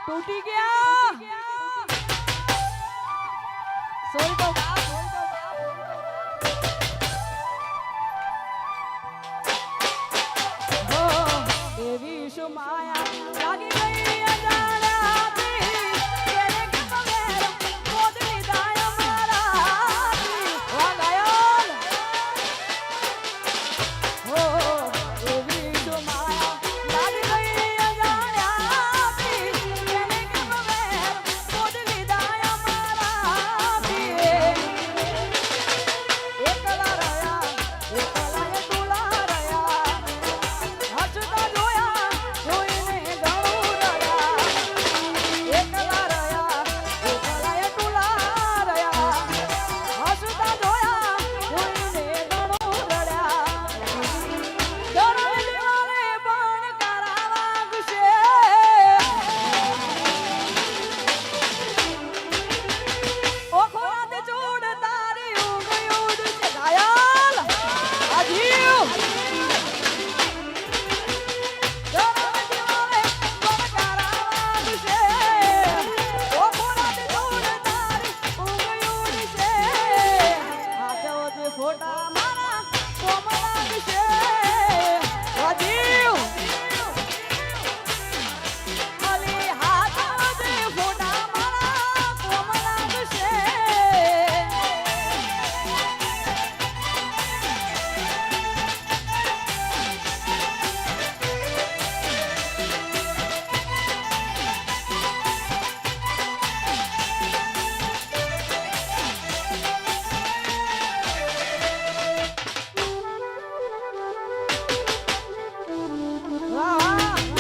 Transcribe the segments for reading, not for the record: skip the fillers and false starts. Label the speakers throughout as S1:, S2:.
S1: टूटी गया सोई तो हो देवी सुमाया लागी गई अजानाती तेरे के बगैर मोदनी दाया मारा वागायल हो देवी सुमाया लागी गई अजानाती तेरे के बगैर मोदनी दाया मारा एकला रया एकला ये तुला रया हसता जोया जोईने गणू रया एकला रया एकला ये तुला रया हसता जोया जोईने गणू रया दरवे दिवाले पण करावा गुशे ओ खोराते जोड तारी उग उड से घायल आजीव दरवे दिवाले पण करावा गुशे ओ खोराते जोड तारी उग उड से हाथो जे फोटा मारा कोमला गुशे आजीव अली हाथो जे फोटा मारा कोमला गुशे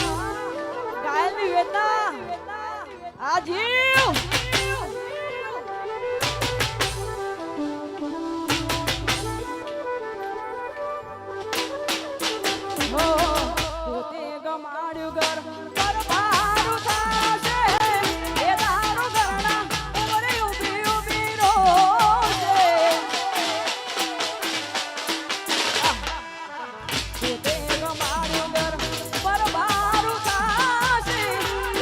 S1: घायल नहीं वेता आजीव हो પોતે ગમાડ્યું ઘર પર ભારું થાશે એ તારું ઘરના ઉમરે ઊભી ઊભી રોશે પોતે ગમાડ્યું ઘર પર ભારું થાશે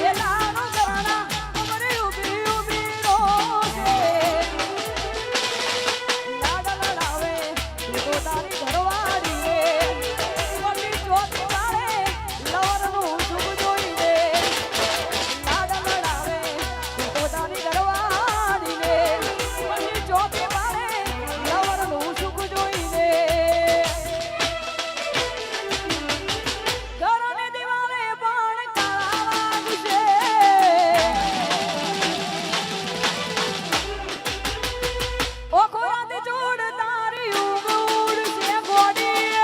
S1: એ તારું ઘરના ઉમરે ઊભી ઊભી રોશે લાડ લડાવે તું તો તારી ઘરવાળી રે વળી ચોથ વાળે લવરનું સુખ જોઈ રે લાડ લડાવે તું તો તારી ઘરવાળી રે વળી ચોથ વાળે લવરનું સુખ જોઈ રે ઘરને દિવાલે પણ કાળા વાગશે ઓ ખોરાતે જોડ તારી ઉગ ઉડશે ગોડી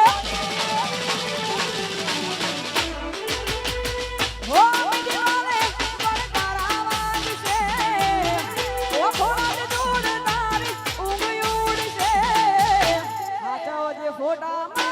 S1: હો દિવાલે પણ કાળા વાગશે ઓ ખોરાતે જોડ તારી ઉગ ઉડશે હાથો જે ફોટા